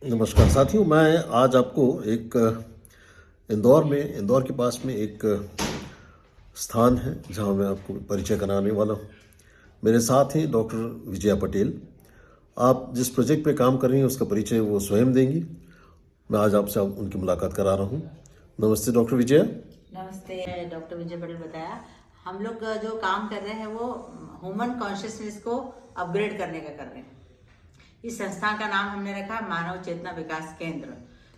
नमस्कार साथियों, मैं आज आपको एक इंदौर के पास में एक स्थान है जहां मैं आपको परिचय कराने वाला हूं। मेरे साथ हैं डॉक्टर विजया पटेल। आप जिस प्रोजेक्ट पे काम कर रही हैं उसका परिचय वो स्वयं देंगी। मैं आज आपसे उनकी मुलाकात करा रहा हूं। नमस्ते डॉक्टर विजया। नमस्ते। डॉक्टर विजय पटेल बताया, हम लोग जो काम कर रहे हैं वो ह्यूमन कॉन्शियसनेस को अपग्रेड करने का कर रहे हैं। इस संस्था का नाम हमने रखा मानव चेतना विकास केंद्र।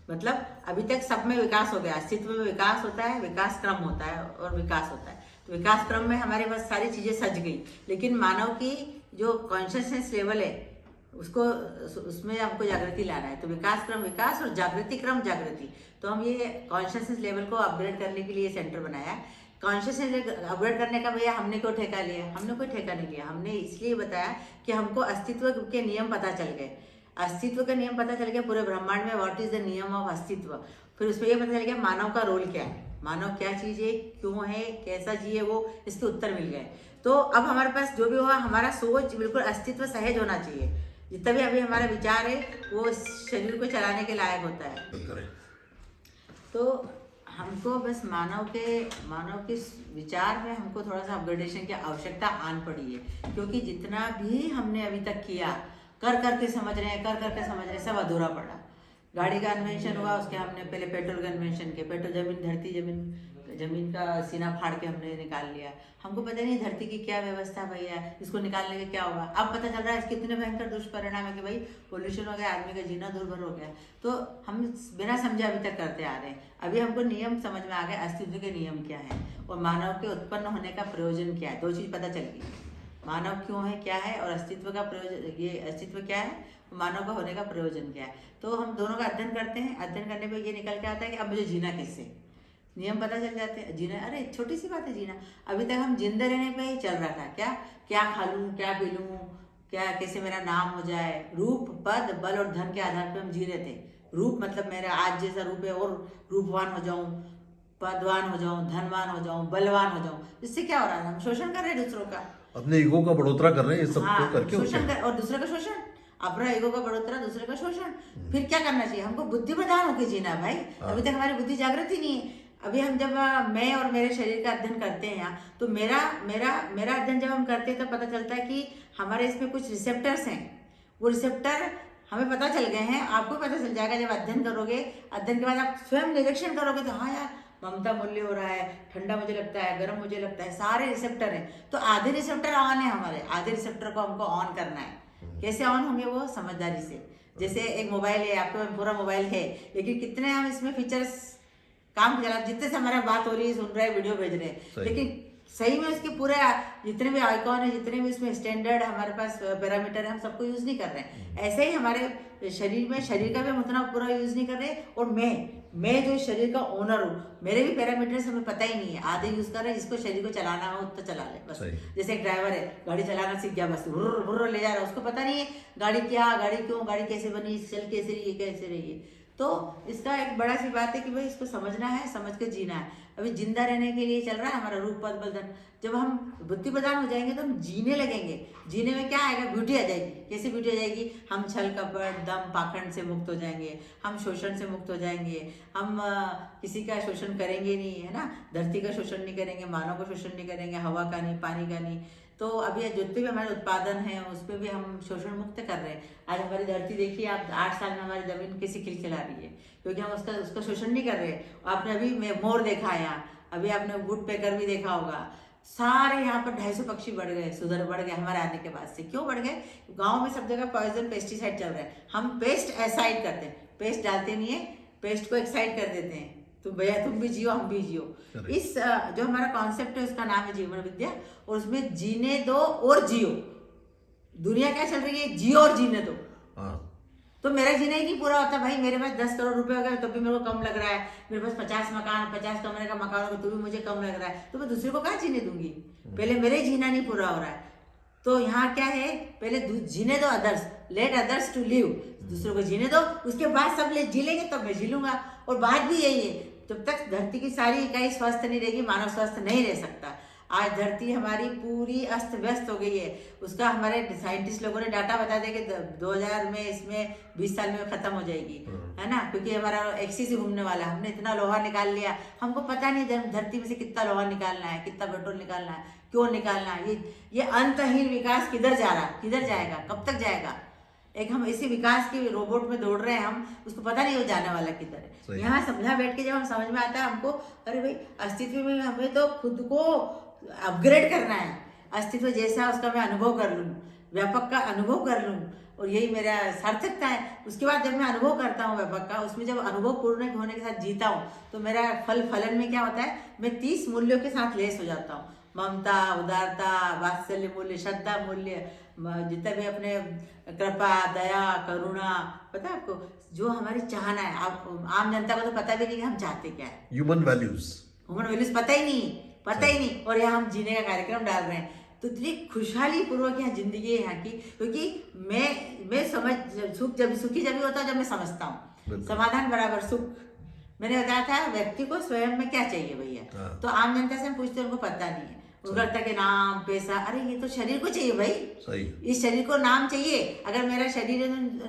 मतलब अभी तक सब में विकास हो गया, अस्तित्व में विकास होता है, विकास क्रम होता है और विकास होता है। तो विकास क्रम में हमारे पास सारी चीजें सज गई, लेकिन मानव की जो कॉन्शियसनेस लेवल है उसको उसमें हमको जागृति लाना है। तो विकास क्रम विकास और जागृति क्रम जागृति। तो हम ये कॉन्शियसनेस लेवल को अपग्रेड करने के लिए सेंटर बनाया है। कॉन्शियसनेस अपग्रेड करने का भैया हमने क्यों ठेका लिया? हमने कोई ठेका नहीं लिया। हमने इसलिए बताया कि हमको अस्तित्व के नियम पता चल गए। अस्तित्व के नियम पता चल गया पूरे ब्रह्मांड में। व्हाट इज द नियम ऑफ अस्तित्व। फिर उसमें ये पता चल गया मानव का रोल क्या है, मानव क्या चीज है, क्यों है, कैसा जिए, वो इसके उत्तर मिल गए। तो अब हमारे पास जो भी हुआ, हमारा सोच बिल्कुल अस्तित्व सहज होना चाहिए। जितना भी अभी हमारा विचार है वो शरीर को चलाने के लायक होता है। तो हमको बस मानव के विचार में हमको थोड़ा सा अपग्रेडेशन की आवश्यकता आन पड़ी है, क्योंकि जितना भी हमने अभी तक किया कर करके समझ रहे हैं सब अधूरा पड़ा। गाड़ी का इन्वेंशन हुआ, उसके हमने पहले पेट्रोल का इन्वेंशन किया। पेट्रोल जमीन का सीना फाड़ के हमने निकाल लिया। हमको पता नहीं धरती की क्या व्यवस्था भैया, इसको निकालने के क्या होगा। अब पता चल रहा है इसके इतने भयंकर दुष्परिणाम है कि भाई पोल्यूशन हो गया, आदमी का जीना दूरभर हो गया। तो हम बिना समझे अभी तक करते आ रहे हैं। अभी हमको नियम समझ में आ गए, अस्तित्व के नियम क्या है और मानव के उत्पन्न होने का प्रयोजन क्या है। दो चीज पता चल गई, मानव क्यों है, क्या है, और अस्तित्व का प्रयोजन, ये अस्तित्व क्या है, मानव का होने का प्रयोजन क्या है। तो हम दोनों का अध्ययन करते हैं। अध्ययन करने पे ये निकल के आता है कि अब मुझे जीना कैसे, नियम पता चल जाते हैं। जीना, अरे छोटी सी बात है जीना। अभी तक हम जिंदा रहने पे ही चल रहा था। क्या क्या खा लूं, क्या पी लूं, क्या कैसे मेरा नाम हो जाए, रूप पद बल और धन के आधार पे हम जी रहे थे। रूप मतलब मेरा आज जैसा रूप है और रूपवान हो जाऊं, पदवान हो जाऊं, धनवान हो जाऊं, बलवान हो जाऊं। इससे क्या हो रहा है? हम शोषण कर रहे हैं दूसरों का, अपने ईगो का बढ़ोतरा कर रहे हैं ये सब हाँ, करके शोषण कर और दूसरे का शोषण, अपना ईगो का बढ़ोतरा, दूसरे का शोषण। फिर क्या करना चाहिए? हमको बुद्धि प्रधान होकर जीना भाई। अभी तक हमारी बुद्धि जागृत ही नहीं है। अभी हम जब मैं और मेरे शरीर का अध्ययन करते हैं यहाँ, तो मेरा मेरा मेरा अध्ययन जब हम करते हैं तो पता चलता है कि हमारे इसमें कुछ रिसेप्टर्स हैं। वो रिसेप्टर हमें पता चल गए हैं, आपको पता चल जाएगा जब अध्ययन करोगे। अध्ययन के बाद आप स्वयं निरीक्षण करोगे तो हाँ यार, ममता मूल्य हो रहा है, ठंडा मुझे लगता है, गर्म मुझे लगता है, सारे रिसेप्टर हैं। तो आधे रिसेप्टर ऑन है हमारे, आधे रिसेप्टर को हमको ऑन करना है। कैसे ऑन होंगे? वो समझदारी से। जैसे एक मोबाइल है, आपके पास पूरा मोबाइल है, लेकिन कितने हम इसमें फीचर्स काम चला, जितने से हमारा बात हो रही है, सुन रहे हैं, वीडियो भेज रहे हैं, लेकिन सही में उसके पूरे जितने भी आइकॉन है, जितने भी उसमें स्टैंडर्ड हमारे पास पैरामीटर है, हम सबको यूज नहीं कर रहे हैं। ऐसे ही हमारे शरीर में, शरीर का भी हम उतना पूरा यूज नहीं कर रहे। और मैं जो शरीर का ओनर हूँ, मेरे भी पैरामीटर्स हमें पता ही नहीं है। आधे यूज कर रहे हैं, जिसको शरीर को चलाना हो तो चला ले बस। जैसे एक ड्राइवर है, गाड़ी चलाना सीख गया, बस भुर्र भुर्र ले जा रहा है, उसको पता नहीं है गाड़ी क्या, गाड़ी क्यों, गाड़ी कैसे बनी, चल कैसे रही है, कैसे रही है। तो इसका एक बड़ा सी बात है कि भाई इसको समझना है, समझ के जीना है। अभी जिंदा रहने के लिए चल रहा है हमारा रूप पद बल धन। जब हम बुद्धि प्रधान हो जाएंगे तो हम जीने लगेंगे। जीने में क्या आएगा? ब्यूटी आ जाएगी। कैसे ब्यूटी आ जाएगी? हम छल कपट दम पाखंड से मुक्त हो जाएंगे, हम शोषण से मुक्त हो जाएंगे, हम किसी का शोषण करेंगे नहीं, है ना। धरती का शोषण नहीं करेंगे, मानव का शोषण नहीं करेंगे, हवा का नहीं, पानी का नहीं। तो अभी जितने भी हमारे उत्पादन हैं उस पर भी हम शोषण मुक्त कर रहे हैं। आज हमारी धरती देखिए आप, 8 साल में हमारी जमीन कैसी खिलखिला रही है, क्योंकि हम उसका शोषण नहीं कर रहे। आपने अभी मोर देखा है यहाँ, अभी आपने वुड पेकर भी देखा होगा। सारे यहाँ पर 250 पक्षी बढ़ गए, सुधर बढ़ गए हमारे आने के बाद से। क्यों बढ़ गए? गाँव में सब जगह पॉइजन पेस्टिसाइड चल रहे हैं। हम पेस्ट एसाइड करते हैं, पेस्ट डालते नहीं है, पेस्ट को एक्साइड कर देते हैं। तो भैया तुम भी जियो, हम भी जियो। इस जो हमारा कॉन्सेप्ट है उसका नाम है जीवन विद्या, और उसमें जीने दो और जियो। दुनिया क्या चल रही है? जियो और जीने दो। तो मेरा जीना ही नहीं पूरा होता भाई। मेरे पास 10 करोड़ रुपए हो गए तो भी मेरे को कम लग रहा है। मेरे पास 50 मकान, 50 कमरे का मकान होगा तो भी मुझे कम लग रहा है। तो मैं दूसरे को क्या जीने दूंगी? पहले मेरे जीना नहीं पूरा हो रहा है। तो यहाँ क्या है? पहले जीने दो others, let others to live. दूसरों को जीने दो, उसके बाद सब जी लेंगे तब मैं जी लूंगा। और बात भी यही है, जब तक धरती की सारी इकाई स्वस्थ नहीं रहेगी, मानव स्वस्थ नहीं रह सकता। आज धरती हमारी पूरी अस्त व्यस्त हो गई है। उसका हमारे साइंटिस्ट लोगों ने डाटा बता दिया कि 2000 में इसमें 20 साल में खत्म हो जाएगी, है ना, क्योंकि हमारा एक्सिस ही घूमने वाला है। हमने इतना लोहा निकाल लिया, हमको पता नहीं धरती में से कितना लोहा निकालना है, कितना पेट्रोल निकालना है, क्यों निकालना है। ये अंतहीन विकास किधर जा रहा है, किधर जाएगा, कब तक जाएगा। एक हम इसी विकास की रोबोट में दौड़ रहे हैं, हम उसको पता नहीं वो जाने वाला किधर है। यहाँ समझा बैठ के जब हम समझ में आता है हमको, अरे भाई अस्तित्व में हमें तो खुद को अपग्रेड करना है। अस्तित्व जैसा उसका मैं अनुभव कर लूँ, व्यापक का अनुभव कर लूँ, और यही मेरा सार्थकता है। उसके बाद जब मैं अनुभव करता हूँ व्यापक का, उसमें जब अनुभव पूर्ण होने के साथ जीता हूँ तो मेरा फलन में क्या होता है, मैं 30 मूल्यों के साथ लेस हो जाता हूँ। ममता, उदारता, वात्सल्य मूल्य, श्रद्धा मूल्य, जितना भी अपने कृपा, दया, करुणा, पता है आपको जो हमारी चाहना है। आप आम जनता को तो पता भी नहीं कि हम चाहते क्या है। ह्यूमन वैल्यूज पता ही नहीं। और यहाँ हम जीने का कार्यक्रम डाल रहे हैं, तो इतनी खुशहाली पूर्वक यहाँ जिंदगी है यहाँ की। क्योंकि मैं समझ सुखी जब भी होता हूँ जब मैं समझता हूँ। समाधान बराबर सुख। मैंने बताया था व्यक्ति को स्वयं में क्या चाहिए भैया, तो आम जनता से हम पूछते हैं, उनको पता नहीं है। उनको लगता है कि नाम, पैसा, अरे ये तो शरीर को चाहिए भाई। सही। इस शरीर को नाम चाहिए। अगर मेरा शरीर,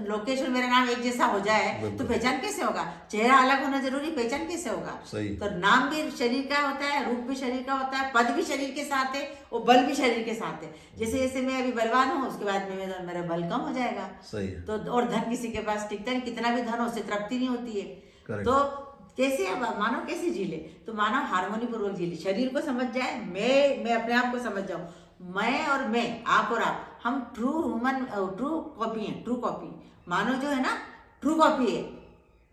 लोकेश और मेरा नाम एक जैसा हो जाए तो पहचान कैसे होगा। चेहरा अलग होना जरूरी, पहचान कैसे होगा। सही। तो नाम भी शरीर का होता है, रूप भी शरीर का होता है, पद भी शरीर के साथ है, और बल भी शरीर के साथ है। जैसे जैसे मैं अभी बलवान हूँ, उसके बाद में मेरा बल कम हो जाएगा। सही। तो और धन किसी के पास टिकता नहीं, कितना भी धन हो उससे तृप्ति नहीं होती है। तो कैसे अब मानव कैसे जी ले, तो मानव हार्मोनी पूर्वक जी ले, शरीर को समझ जाए, मैं अपने आप को समझ जाऊं, मैं और मैं, आप और आप, हम ट्रू कॉपी हैं। ट्रू कॉपी मानव जो है ना, ट्रू कॉपी है।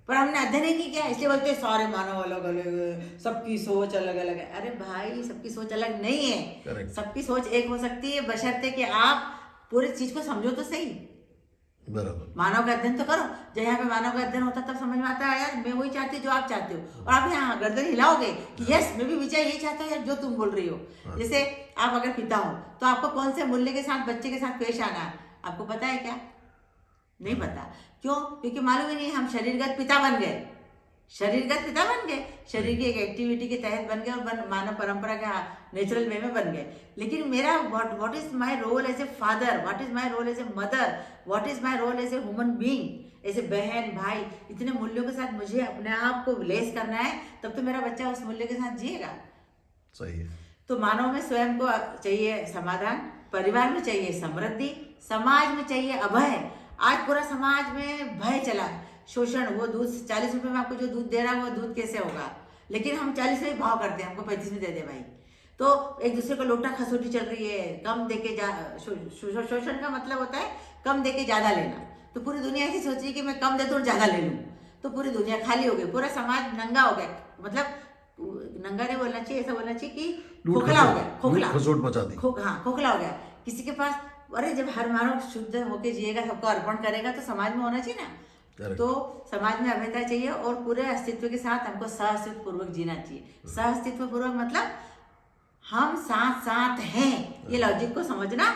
पर हमने अध्ययन ही नहीं किया, इसलिए बोलते हैं सारे मानव अलग अलग है, सबकी सोच अलग अलग है। अरे भाई सबकी सोच अलग नहीं है, सबकी सोच एक हो सकती है, बशर्ते कि आप पूरी चीज को समझो तो सही। बराबर। मानव का अध्ययन तो करो। जब यहाँ पे मानव का अध्ययन होता तब समझ में आता है यार मैं वही चाहती हूँ जो आप चाहते हो, और आप यहाँ गर्दन हिलाओगे कि यस मैं भी विचार यही चाहता हूँ यार जो तुम बोल रही हो। जैसे आप अगर पिता हो तो आपको कौन से मूल्य के साथ बच्चे के साथ पेश आना है, आपको पता है क्या? नहीं पता। क्यों? क्योंकि मालूम ही नहीं, हम शरीरगत पिता बन गए, शरीरगत पिता बन गए, शरीर की एक एक्टिविटी के तहत बन गए और मानव परंपरा के नेचुरल वे में बन गए। लेकिन मेरा what is my role as a father, what is my role as a mother, what is my role as a human being, ऐसे बहन भाई, इतने मूल्यों के साथ मुझे अपने आप को लेस करना है, तब तो मेरा बच्चा उस मूल्य के साथ जिएगा। सही है। तो मानव में स्वयं को चाहिए समाधान, परिवार में चाहिए समृद्धि, समाज में चाहिए अभय। आज पूरा समाज में भय चला, शोषण। वो दूध 40 रुपए में आपको जो दूध दे रहा है वो दूध कैसे होगा, लेकिन हम 40 में भाव करते हैं, हमको 35 में दे दे भाई। तो एक दूसरे को लोटा खसोटी चल रही है, कम देके शोषण का मतलब होता है कम देके ज्यादा लेना। तो पूरी दुनिया ऐसी सोच रही है कि मैं कम दे दूं और ज्यादा ले लूं, तो पूरी दुनिया खाली हो गई, पूरा समाज नंगा हो गया। मतलब नंगा नहीं बोलना चाहिए, ऐसा बोलना चाहिए कि खोखला हो गया, खोखला, खसोट मचा दी। हाँ खोखला हो गया किसी के पास। अरे जब हर मानव शुद्ध होके जिएगा, सबको अर्पण करेगा, तो समाज में होना चाहिए ना। तो समाज में अभयता चाहिए और पूरे अस्तित्व के साथ हमको सह-अस्तित्व पूर्वक जीना चाहिए। सह-अस्तित्व पूर्वक मतलब हम साथ साथ हैं, ये लॉजिक को समझना।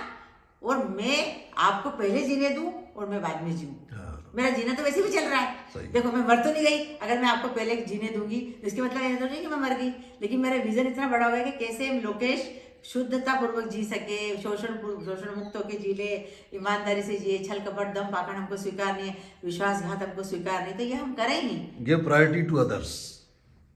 और मैं आपको पहले जीने दूं और मैं बाद में जीऊं। मेरा जीना तो वैसे भी चल रहा है। देखो मैं मर तो नहीं गई, अगर मैं आपको पहले जीने दूंगी तो इसके मतलब ये तो नहीं कि मैं मर गई, लेकिन मेरा विजन इतना बड़ा हुआ है कि कैसे लोकेश शुद्धता पूर्वक जी सके, शोषण मुक्त होकर जी ले, ईमानदारी से जिए, छल कपट दम पाखंड हमको स्वीकार नहीं है, विश्वासघात हमको स्वीकार नहीं, तो ये हम करें ही नहीं। गिव प्रायोरिटी टू अदर्स,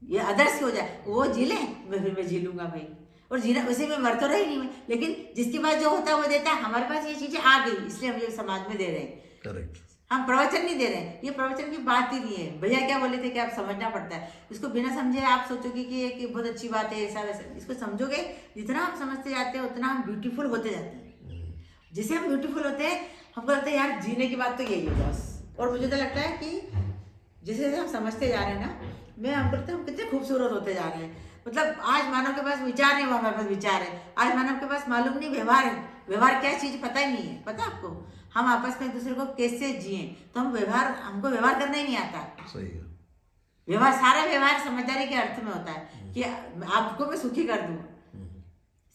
ये अदर्स हो जाए, वो जी ले, मैं जी लूंगा भाई। और जीना वैसे में मर तो रही नहीं मैं, लेकिन जिसके पास जो होता है वो देता है। हमारे पास ये चीजें आ गई, इसलिए हम ये समाज में दे रहे हैं। करेक्ट। हम प्रवचन नहीं दे रहे हैं, ये प्रवचन की बात ही नहीं है। भैया क्या बोले थे कि आप समझना पड़ता है इसको, बिना समझे आप सोचोगे कि ये बहुत अच्छी बात है, ऐसा वैसा। इसको समझोगे, जितना हम समझते जाते हैं उतना हम ब्यूटीफुल होते जाते हैं। जिसे हम ब्यूटीफुल होते हैं, हमको लगता है यार जीने की बात तो यही है बस। और मुझे तो लगता है कि जैसे जैसे हम समझते जा रहे हैं ना, हमको लगता है हम कितने खूबसूरत होते जा रहे हैं। मतलब आज मानव के पास विचार नहीं, वो हमारे पास विचार है। आज मानव के पास मालूम नहीं व्यवहार है, व्यवहार क्या चीज पता ही नहीं है। पता आपको हम आपस में एक दूसरे को कैसे जिए, तो हमको व्यवहार करना ही नहीं आता। सही है। व्यवहार, सारा व्यवहार समझदारी के अर्थ में होता है कि आपको मैं सुखी कर दूं।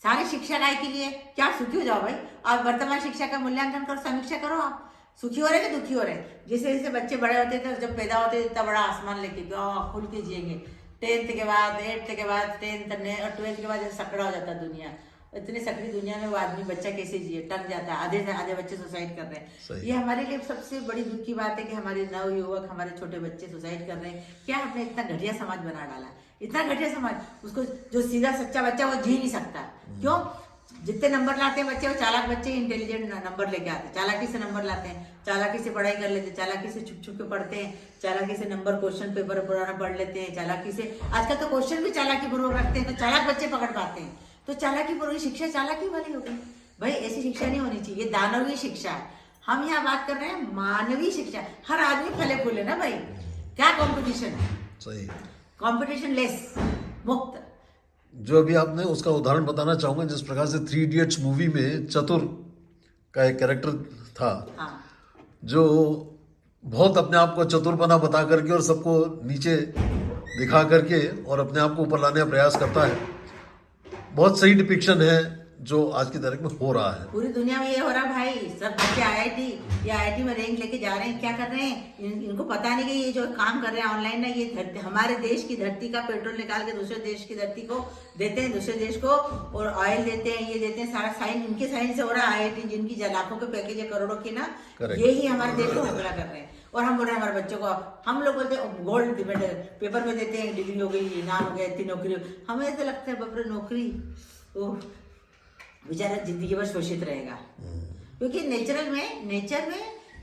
सारी शिक्षा काय के लिए कि आप सुखी हो जाओ भाई। आप वर्तमान शिक्षा का मूल्यांकन करो, समीक्षा करो, आप सुखी हो रहे कि दुखी हो रहे। जैसे जैसे बच्चे बड़े होते थे, जब पैदा होते थे इतना बड़ा आसमान लेके खुल के जिएंगे, 10th के बाद 8th के बाद 10th और 12th के बाद सकड़ा हो जाता है दुनिया। इतनी सकड़ी दुनिया में वो आदमी बच्चा कैसे जिए, टक जाता है। आधे से आधे बच्चे सुसाइड कर रहे हैं। ये हमारे लिए सबसे बड़ी दुख की बात है कि हमारे नवयुवक, हमारे छोटे बच्चे सुसाइड कर रहे हैं। क्या हमने इतना घटिया समाज बना डाला, इतना घटिया समाज। उसको जो सीधा सच्चा बच्चा वो जी नहीं सकता। क्यों? जितने नंबर लाते हैं बच्चे, वो चालाक बच्चे इंटेलिजेंट नंबर लेके आते हैं, चालाकी से नंबर लाते हैं, चालाकी से पढ़ाई कर लेते हैं, चालाकी से छुप छुप के पढ़ते हैं, चालाकी से नंबर क्वेश्चन पेपर पुराना पढ़ लेते हैं, चालाकी से आजकल तो क्वेश्चन भी चालाकी पूर्वक रखते हैं, तो चालाक बच्चे पकड़ पाते हैं। तो चालाकी पूर्वक शिक्षा चालाकी वाली हो गई। भाई ऐसी शिक्षा नहीं होनी चाहिए, दानवीय शिक्षा है। हम यहाँ बात कर रहे हैं मानवीय शिक्षा। हर आदमी फले फूले ना भाई, क्या कंपटीशन है? सही। कंपटीशन लेस, मुक्त। जो अभी आपने उसका उदाहरण बताना चाहूंगा, जिस प्रकार से 3 इडियट्स मूवी में चतुर का एक कैरेक्टर था, हाँ। जो बहुत अपने आप को चतुरपना बता करके और सबको नीचे दिखा करके और अपने आप को ऊपर लाने का प्रयास करता है। बहुत सही डिपिक्शन है जो आज की तारीख में हो रहा है। पूरी दुनिया में ये हो रहा भाई। सब बच्चे आईआईटी में रैंक लेके जा रहे हैं। क्या कर रहे हैं? इनको पता नहीं कि ये जो काम कर रहे हैं ऑनलाइन ना, ये धरती, हमारे देश की धरती का पेट्रोल निकाल के दूसरे देश की धरती को देते हैं, दूसरे देश को, और ऑयल देते हैं, ये देते हैं। सारा साइन इनके साइन से हो रहा है। आईआईटी जिनकी लाखों के पैकेज है, करोड़ों की ना, यही हमारे देश को हमला कर रहे हैं। और हम बोल रहे हैं हमारे बच्चों को, हम लोग बोलते हैं गोल्ड मेडल पेपर में देते हैं, डिग्री हो गई, इनाम हो गया, इतनी नौकरी। हमें ऐसा लगता है बाप रे नौकरी, ओह बेचारा जिंदगी भर शोषित रहेगा। क्योंकि नेचर में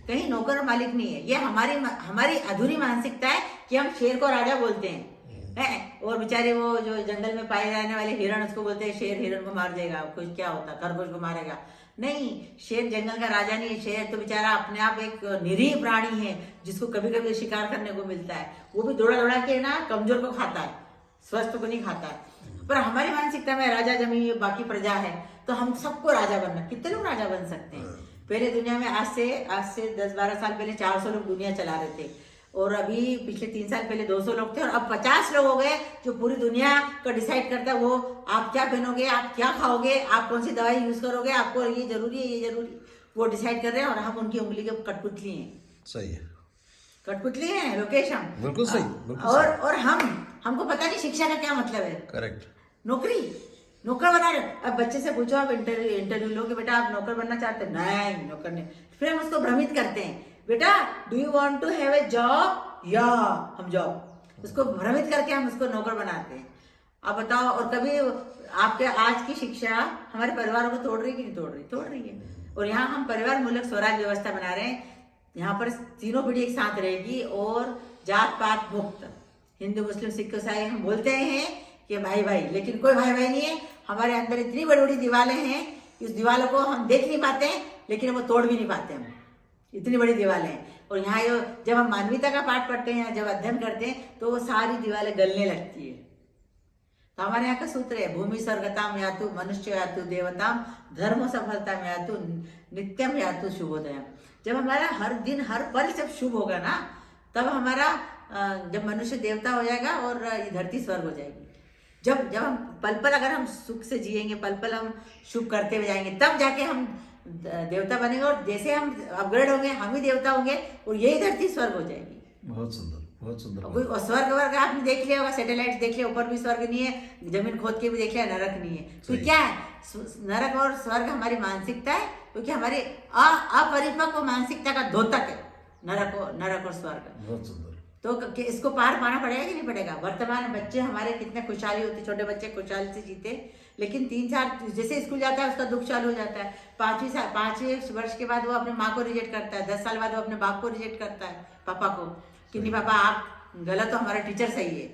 कहीं नौकर और मालिक नहीं है। ये हमारी अधूरी मानसिकता है कि हम शेर को राजा बोलते हैं, और बेचारे वो जो जंगल में पाए जाने वाले हिरण, उसको बोलते हैं शेर हिरण को मार देगा, कुछ क्या होता, खरगोश को मारेगा। नहीं, शेर जंगल का राजा नहीं है। शेर तो बेचारा अपने आप एक निरीह प्राणी है, जिसको कभी कभी शिकार करने को मिलता है। वो भी दौड़ा दौड़ा के ना कमजोर को खाता है, स्वस्थ को नहीं खाता है। पर हमारी मानसिकता में राजा जमी बाकी प्रजा है, तो हम सबको राजा बनना। कितने लोग राजा बन सकते हैं? पहले दुनिया में आज से 10-12 साल पहले 400 लोग दुनिया चला रहे थे, और अभी पिछले 3 साल पहले 200 लोग थे, और अब 50 लोग हो गए जो पूरी दुनिया का डिसाइड करता है। वो आप क्या पहनोगे, आप क्या खाओगे, आप कौन सी दवाई यूज करोगे, आपको ये जरूरी है, ये जरूरी, वो डिसाइड कर रहे हैं। और हम उनकी उंगली के कठपुतली हैं। सही है, कठपुतली हैं लोकेश हम। बिल्कुल सही, बिल्कुल और हमको पता नहीं शिक्षा का क्या मतलब है। करेक्ट। नौकर बना रहे। अब बच्चे से पूछो, आप इंटरव्यू लो कि बेटा आप नौकर बनना चाहते हैं? नहीं, नौकर नहीं। फिर हम उसको भ्रमित करते हैं, बेटा do you want to have a job? या हम जॉब, उसको भ्रमित करके हम उसको नौकर बनाते हैं। अब बताओ, और कभी आपके आज की शिक्षा हमारे परिवारों को तोड़ रही है कि नहीं तोड़ रही? तोड़ रही है। और यहाँ हम परिवार मूलक स्वराज व्यवस्था बना रहे हैं। यहाँ पर तीनों पीढ़ी एक साथ रहेगी, और जात पात मुक्त, हिंदू मुस्लिम सिख ईसाई। हम बोलते हैं कि भाई भाई, लेकिन कोई भाई भाई नहीं है। हमारे अंदर इतनी बड़ी बड़ी दीवारें हैं, इस दीवारों को हम देख नहीं पाते हैं, लेकिन वो तोड़ भी नहीं पाते हम। इतनी बड़ी दीवारें हैं। और यहाँ जब हम मानवीयता का पाठ पढ़ते हैं, जब अध्ययन करते हैं, तो वो सारी दीवारें गलने लगती है। तो हमारे यहाँ का सूत्र है, भूमि स्वर्गताम यातु मनुष्य यातु देवताम, धर्म सफलताम यातु नित्यम यातु शुभोदयम। जब हमारा हर दिन हर पल जब शुभ होगा ना, तब हमारा जब मनुष्य देवता हो जाएगा और ये धरती स्वर्ग हो जाएगी। जब हम पल पल अगर हम सुख से जिएंगे, पल पल हम शुभ करते हुए जाएंगे, तब जाके हम देवता बनेंगे। और जैसे हम अपग्रेड होंगे, हम ही देवता होंगे, और यही धरती स्वर्ग हो जाएगी। बहुत सुंदर, बहुत सुंदर। कोई स्वर्ग वर्ग आपने देख लिया होगा, सैटेलाइट देख लिया, ऊपर भी स्वर्ग नहीं है, जमीन खोद के भी देख लिया, नरक नहीं है। तो क्या है? नरक और स्वर्ग हमारी मानसिकता है, क्योंकि हमारी अपरिपक्व मानसिकता का द्योतक है नरक और स्वर्ग। बहुत सुंदर। तो इसको पार पाना पड़ेगा कि नहीं पड़ेगा? वर्तमान बच्चे हमारे कितने खुशहाली होती, छोटे बच्चे खुशहाली से जीते, लेकिन 3-4 जैसे स्कूल जाता है उसका दुख चालू हो जाता है। 5वें वर्ष के बाद वो अपने माँ को रिजेक्ट करता है, 10 साल बाद वो अपने बाप को रिजेक्ट करता है, पापा को, कि नहीं पापा आप गलत हो, हमारा टीचर सही है।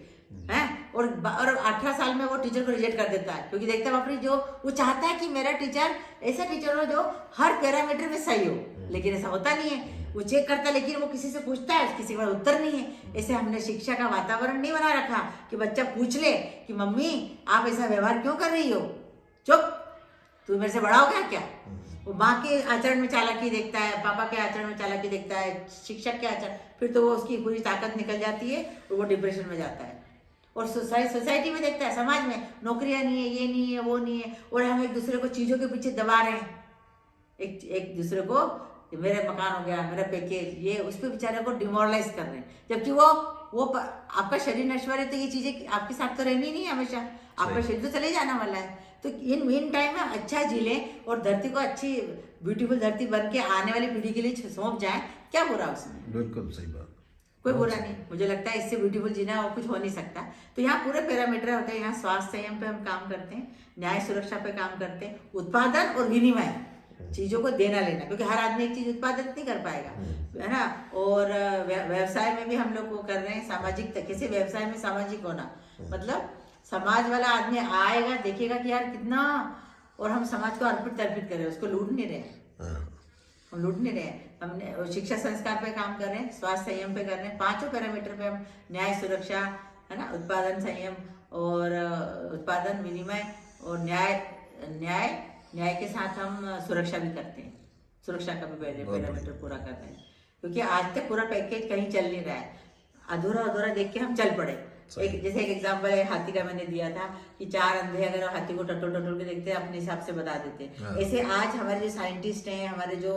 और 18 साल में वो टीचर को रिजेक्ट कर देता है, क्योंकि देखता है बापरी जो वो चाहता है कि मेरा टीचर ऐसा टीचर हो जो हर पैरामीटर में सही हो, लेकिन ऐसा होता नहीं है। वो चेक करता है, लेकिन वो किसी से पूछता है, किसी का उत्तर नहीं है। ऐसे हमने शिक्षा का वातावरण नहीं बना रखा कि बच्चा पूछ ले कि मम्मी आप ऐसा व्यवहार क्यों कर रही हो? चुप, तू मेरे से बड़ा हो गया क्या? वो माँ के आचरण में चालाकी देखता है, पापा के आचरण में चालाकी देखता है, शिक्षक के आचरण, फिर तो वो उसकी पूरी ताकत निकल जाती है और वो डिप्रेशन में जाता है। और सोसाइटी में देखता है, समाज में नौकरियां नहीं है, ये नहीं है, वो नहीं है, और हम एक दूसरे को चीजों के पीछे दबा रहे हैं। एक दूसरे को मेरे मकान हो गया, मेरा पैकेज, ये उस पर बेचारे को डिमोरलाइज कर रहे हैं, जबकि वो आपका शरीर नश्वर है तो ये चीजें आपके साथ तो रहनी नहीं है हमेशा, आपका शरीर तो चले जाना वाला है। तो इन टाइम में अच्छा जी लें और धरती को अच्छी ब्यूटीफुल धरती बन के आने वाली पीढ़ी के लिए सौंप जाए, क्या बुरा उसमें? बिल्कुल सही बात। कोई बुरा नहीं, मुझे लगता है इससे ब्यूटीफुल जीना और कुछ हो नहीं सकता। तो यहाँ पूरे पैरामीटर होते हैं, यहाँ स्वास्थ्य संयम पे हम काम करते हैं, न्याय सुरक्षा पे काम करते हैं, उत्पादन और विनिमय, चीजों को देना लेना, क्योंकि हर आदमी एक चीज उत्पादन नहीं कर पाएगा, है ना। और व्यवसाय में भी हम लोग वो कर रहे हैं, सामाजिक किसी व्यवसाय में सामाजिक होना, मतलब समाज वाला आदमी आएगा देखेगा कि यार कितना, और हम समाज को अर्पित तर्पित कर रहे हैं, उसको लूट नहीं रहे, हम लूट नहीं रहे। हमने शिक्षा संस्कार पे काम कर रहे हैं, स्वास्थ्य संयम पे कर रहे हैं, पांचों पैरामीटर पे हम न्याय सुरक्षा, है ना, उत्पादन संयम और उत्पादन विनिमय और न्याय के साथ हम सुरक्षा भी करते हैं, सुरक्षा का भी पैरामीटर पूरा कर रहे हैं, क्योंकि आज तक पूरा पैकेज कहीं चल नहीं रहा है, अधूरा देख के हम चल पड़े। जैसे एक एग्जांपल है हाथी का मैंने दिया था कि 4 अंधे अगर हाथी को टटोल के देखते हैं अपने हिसाब से बता देते हैं। ऐसे आज हमारे जो साइंटिस्ट हैं, हमारे जो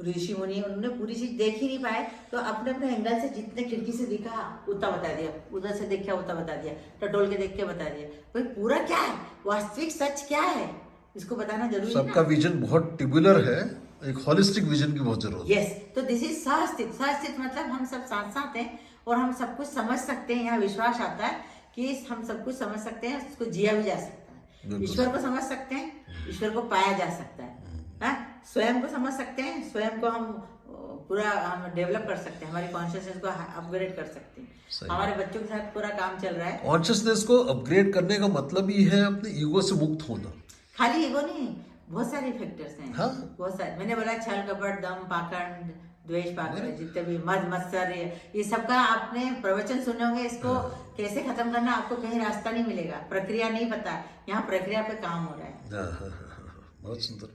ऋषि मुनि, उन्होंने पूरी चीज देख ही नहीं पाए, तो अपने अपने एंगल से जितने खिड़की से दिखा उतना बता दिया, उधर से देखा उतना बता दिया, टटोल के देख के बता दिया। भाई पूरा क्या है, वास्तविक सच क्या है, इसको बताना जरूरी है। सबका विजन बहुत टिबुलर है, एक होलिस्टिक विजन की बहुत जरूरत है। यस, तो दिस इज सहस्तित्व मतलब हम सब साथ साथ हैं और हम सब कुछ समझ सकते हैं। यहाँ विश्वास आता है कि हम सब कुछ समझ सकते हैं, उसको जिया भी जा सकता है, ईश्वर को समझ सकते हैं, ईश्वर को पाया जा सकता है, स्वयं को समझ सकते हैं, स्वयं को हम पूरा हम डेवलप कर सकते हैं, हमारी कॉन्शियसनेस को अपग्रेड कर सकते हैं। हमारे बच्चों के साथ पूरा काम चल रहा है। कॉन्शियसनेस को अपग्रेड करने का मतलब ही है अपने ईगो से मुक्त होना। खाली ईगो नहीं, बहुत सारे फैक्टर्स हैं। हाँ? बहुत सारे, मैंने बोला छल कपट दम पाखंड द्वेष पाखंड, जितने भी मद मत्सर, ये सबका आपने प्रवचन सुने होंगे। इसको कैसे खत्म करना आपको कहीं रास्ता नहीं मिलेगा, प्रक्रिया नहीं पता, यहाँ प्रक्रिया पे काम हो रहा है। बहुत सुंदर,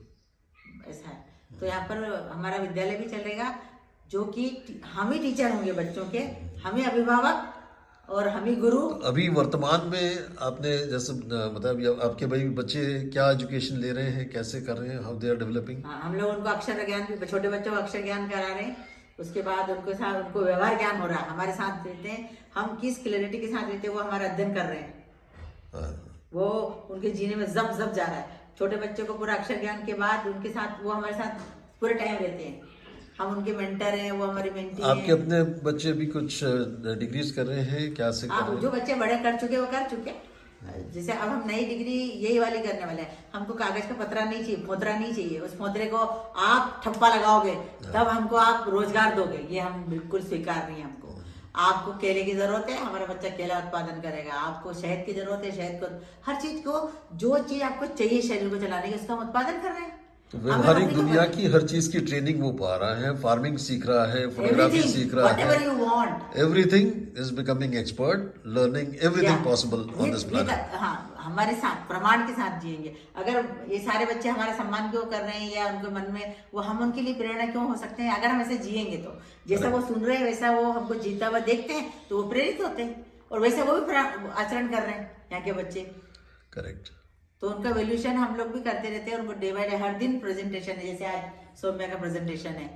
ऐसा है। तो यहाँ पर हमारा विद्यालय भी चलेगा, जो कि हम ही टीचर होंगे बच्चों के, हम ही अभिभावक और हम ही गुरु। अभी वर्तमान में आपने जैसे मतलब आपके भाई बच्चे क्या एजुकेशन ले रहे हैं, कैसे कर रहे हैं, हाउ दे आर डेवलपिंग? हम लोग उनको अक्षर ज्ञान, छोटे बच्चों को अक्षर ज्ञान करा रहे हैं, उसके बाद उनको साथ उनको व्यवहार ज्ञान हो रहा है, हमारे साथ रहते हैं, हम किस क्लैरिटी के साथ रहते हैं वो हमारा अध्ययन कर रहे हैं, वो उनके जीने में जब जा रहा है। छोटे बच्चों को पूरा अक्षर ज्ञान के बाद उनके साथ वो हमारे साथ पूरे टाइम रहते हैं, हम उनके मेंटर हैं, वो हमारे मेंटी हैं। आपके अपने बच्चे भी कुछ डिग्रीज कर रहे हैं, क्या से कर रहे हैं? जो बच्चे बड़े कर चुके वो कर चुके। जैसे अब हम नई डिग्री यही वाली करने वाले हैं, हमको कागज का पतरा नहीं चाहिए, फोतरा नहीं चाहिए, उस फोतरे को आप ठप्पा लगाओगे तब हमको आप रोजगार दोगे, ये हम बिल्कुल स्वीकार नहीं है हमको। आपको केले की जरूरत है, हमारा बच्चा केला उत्पादन करेगा, आपको शहद की जरूरत है, शहद को, हर चीज को जो चीज आपको चाहिए शरीर को चलाने की उसका हम उत्पादन कर रहे हैं। तो व्यवहारिक दुनिया की हर चीज की ट्रेनिंग वो पा रहा है, फार्मिंग सीख रहा है, फोटोग्राफी सीख रहा है, everything is becoming expert, learning everything possible on this planet. हाँ, हमारे साथ प्रमाण के साथ जिएंगे। अगर ये सारे बच्चे हमारे सम्मान क्यों कर रहे हैं या उनके मन में वो, हम उनके लिए प्रेरणा क्यों हो सकते हैं? अगर हम ऐसे जिएंगे तो जैसा वो सुन रहे हैं वैसा वो हमको जीता हुआ देखते हैं तो वो प्रेरित होते हैं, और वैसे वो भी आचरण कर रहे हैं यहाँ के बच्चे। करेक्ट। तो उनका वैल्यूएशन हम लोग भी करते रहते हैं, उनको डे बाय डे हर दिन प्रेजेंटेशन है, जैसे आज सौम्या का प्रेजेंटेशन है,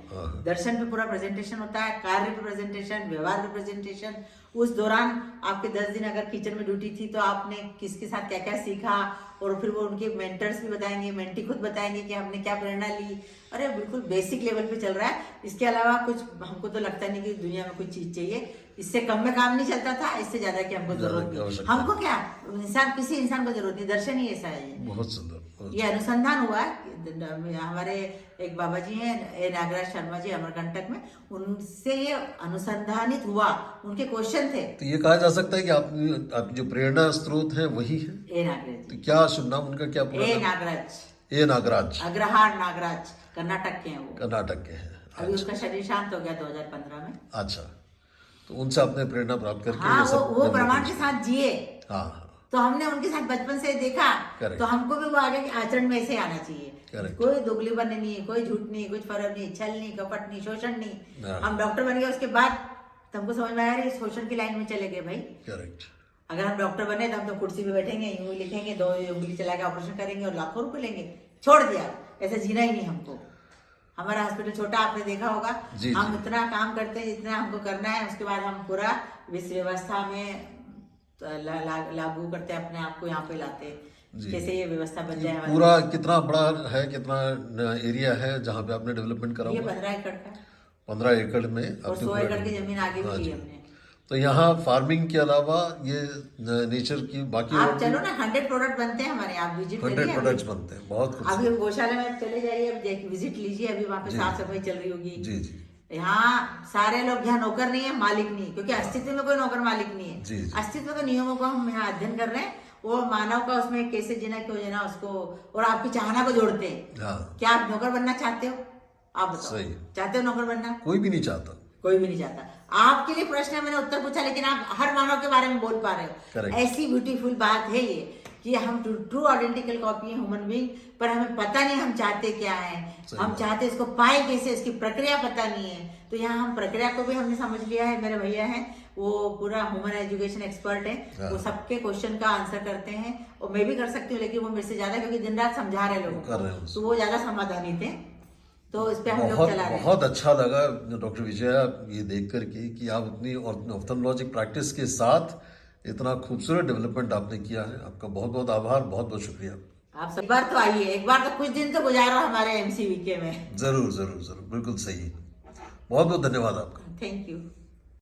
दर्शन पे पूरा प्रेजेंटेशन होता है, कार्य पे प्रेजेंटेशन, व्यवहार पे प्रेजेंटेशन। उस दौरान आपके 10 दिन अगर किचन में ड्यूटी थी तो आपने किसके साथ क्या क्या सीखा, और फिर वो उनके मेंटर्स भी बताएंगे, मेंटी खुद बताएंगे कि हमने क्या प्रेरणा ली। अरे बिल्कुल बेसिक लेवल पे चल रहा है। इसके अलावा कुछ हमको तो लगता नहीं कि दुनिया में कुछ चीज चाहिए, इससे कम में काम नहीं चलता था, इससे ज्यादा की हमको जरूरत नहीं। हमको क्या, इंसान, किसी इंसान को जरूरत नहीं, दर्शन ही ऐसा है। बहुत सुंदर। ये अनुसंधान हुआ हमारे एक बाबा जी हैं, ए नागराज शर्मा जी, अमरकंटक में, उनसे ये अनुसंधानित हुआ, उनके क्वेश्चन थे। तो ये कहा जा सकता है कि आप जो प्रेरणा स्रोत है वही है ए नागराज। तो क्या शुभ नाम उनका, क्या पूरा ए नाम? नागराज। ए नागराज, अग्रहार नागराज, कर्नाटक के हैं वो, कर्नाटक के हैं। अभी उसका शरीर शांत हो गया 2015 में। अच्छा, तो उनसे आपने प्रेरणा प्राप्त करके हाँ, ये सब वो प्रमाण के साथ जिए। हाँ, तो हमने उनके साथ बचपन से देखा, तो हमको भी वो आगे के आचरण में ऐसे आना चाहिए। कोई दुगली बनने नहीं, कोई झूठ नहीं, कुछ फर्क नहीं, छल नहीं, कपट नहीं, शोषण नहीं। हम डॉक्टर बन गए उसके बाद तो हमको समझ में आया रे शोषण की लाइन में चले गए भाई। करेक्ट। अगर हम डॉक्टर बने तो हम तो कुर्सी पे बैठेंगे, यूं ही लिखेंगे, 2 उंगली चला के ऑपरेशन करेंगे और लाखों रुपए लेंगे। छोड़ दिया, ऐसे जीना ही नहीं हमको। हमारा हॉस्पिटल छोटा, आपने देखा होगा। जी, हम जी। इतना काम करते हैं जितना हमको करना है, उसके बाद हम पूरा इस व्यवस्था में लागू करते हैं, अपने आप को यहाँ पे लाते हैं। जी। कैसे ये व्यवस्था बन जाए हमारे पूरा कितना बड़ा है, कितना एरिया है जहाँ पे आपने डेवलपमेंट करा ये हुआ? 15 एकड़ का है 15 एकड़ में और आपने 100 पूरा एकड़ की डेवलप- जमीन आगे हाँ भी ली जी। हमने। तो यहाँ फार्मिंग के अलावा ये नेचर की बाकी आप और चलो ना, 100 प्रोडक्ट बनते हैं हमारे यहाँ, आप विजिट 100 करिए। प्रोडक्ट्स बनते हैं, बहुत अभी खूबसूरत। हम गौशाला में आप चले जाइए, अब विजिट लीजिए, अभी वहाँ पे जी। साफ सफाई चल रही होगी। जी जी यहाँ सारे लोग, यहाँ नौकर नहीं है, मालिक नहीं, क्योंकि अस्तित्व में कोई नौकर मालिक नहीं है। जी, जी। अस्तित्व के नियमों को हम यहाँ अध्ययन कर रहे हैं, वो मानव का उसमें कैसे जीना, क्यों जीना उसको, और आपकी चाहना को जोड़ते हैं। हाँ, क्या आप नौकर बनना चाहते हो? आप बताओ, सही। चाहते हो नौकर बनना? कोई भी नहीं चाहता। कोई भी नहीं चाहता। आपके लिए प्रश्न है, मैंने उत्तर पूछा, लेकिन आप हर मानव के बारे में बोल पा रहे हो। Correct. ऐसी ब्यूटीफुल बात है ये कि हम ट्रू आइडेंटिकल कॉपी है ह्यूमन बीइंग, पर हमें पता नहीं हम चाहते क्या है, सही हम बात। चाहते इसको पाए कैसे, इसकी प्रक्रिया पता नहीं है। तो यहाँ हम प्रक्रिया को भी हमने समझ लिया है। मेरे भैया हैं, वो पूरा ह्यूमन एजुकेशन एक्सपर्ट है, हाँ। वो सबके क्वेश्चन का आंसर करते हैं, और मैं भी कर सकती हूँ, लेकिन वो मेरे से ज्यादा, क्योंकि दिन रात समझा रहे लोगों कर रहे हैं को, तो वो ज्यादा समाधानी थे। तो इस पे हम लोग बहुत चला रहे हैं। बहुत अच्छा लगा डॉक्टर विजया ये देख कर के कि आप अपनी ऑप्थेल्मोलॉजिक प्रैक्टिस के साथ इतना खूबसूरत डेवलपमेंट आपने किया है। आपका बहुत बहुत आभार, बहुत बहुत शुक्रिया। आप सब बार तो आइए, एक बार तो कुछ दिन तो गुजारो हमारे MCVK में। जरूर जरूर जरूर, बिल्कुल सही। बहुत बहुत धन्यवाद आपका। Thank you.